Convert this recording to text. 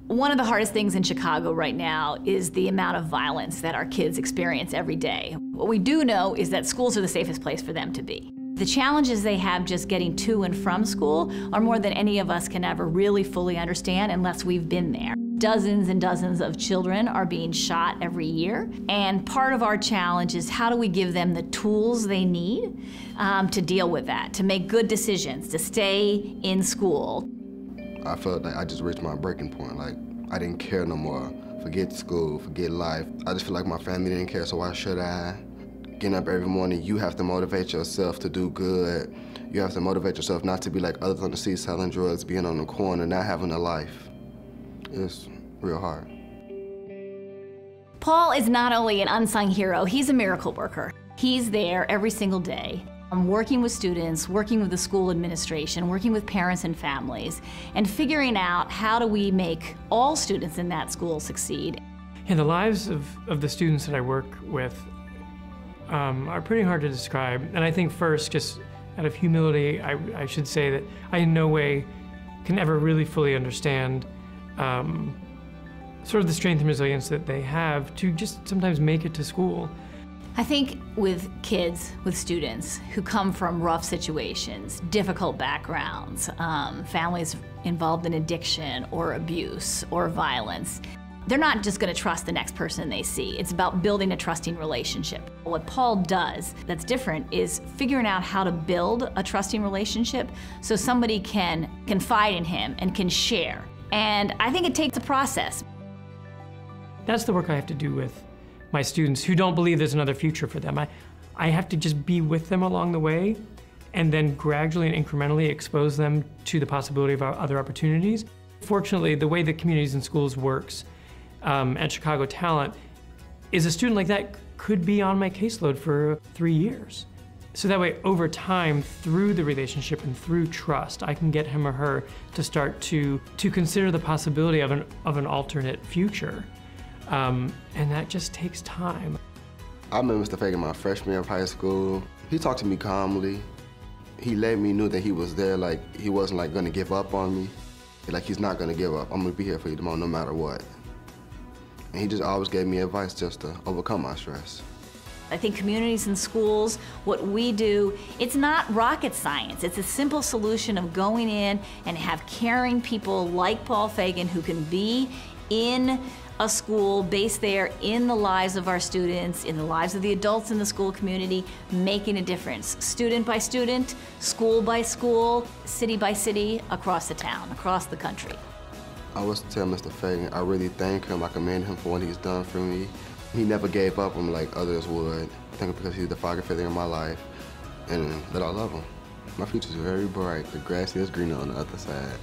One of the hardest things in Chicago right now is the amount of violence that our kids experience every day. What we do know is that schools are the safest place for them to be. The challenges they have just getting to and from school are more than any of us can ever really fully understand unless we've been there. Dozens and dozens of children are being shot every year, and part of our challenge is how do we give them the tools they need to deal with that, to make good decisions, to stay in school. I felt like I just reached my breaking point. Like, I didn't care no more. Forget school, forget life. I just feel like my family didn't care, so why should I? Getting up every morning, you have to motivate yourself to do good. You have to motivate yourself not to be like others on the street selling drugs, being on the corner, not having a life. It's real hard. Paul is not only an unsung hero, he's a miracle worker. He's there every single day. I'm working with students, working with the school administration, working with parents and families, and figuring out how do we make all students in that school succeed. Yeah, the lives of the students that I work with are pretty hard to describe. And I think first, just out of humility, I should say that I in no way can ever really fully understand sort of the strength and resilience that they have to just sometimes make it to school. I think with kids, with students who come from rough situations, difficult backgrounds, families involved in addiction or abuse or violence, they're not just going to trust the next person they see. It's about building a trusting relationship. What Paul does that's different is figuring out how to build a trusting relationship so somebody can confide in him and can share. And I think it takes a process. That's the work I have to do with my students who don't believe there's another future for them. I have to just be with them along the way and then gradually and incrementally expose them to the possibility of other opportunities. Fortunately, the way that Communities in Schools works at Chicago Talent is a student like that could be on my caseload for 3 years. So that way, over time, through the relationship and through trust, I can get him or her to start to consider the possibility of an alternate future. And that just takes time. I met Mr. Fagen my freshman year of high school. He talked to me calmly. He let me know that he was there, like he wasn't like gonna give up on me. Like he's not gonna give up. I'm gonna be here for you tomorrow no matter what. And he just always gave me advice just to overcome my stress. I think Communities in Schools, what we do, it's not rocket science. It's a simple solution of going in and have caring people like Paul Fagen who can be in a school based there in the lives of our students, in the lives of the adults in the school community, making a difference. Student by student, school by school, city by city, across the town, across the country. I always tell Mr. Fagen, I really thank him, I commend him for what he's done for me. He never gave up on me like others would. I think because he's the father figure in my life and that I love him. My future's very bright. The grass is greener on the other side.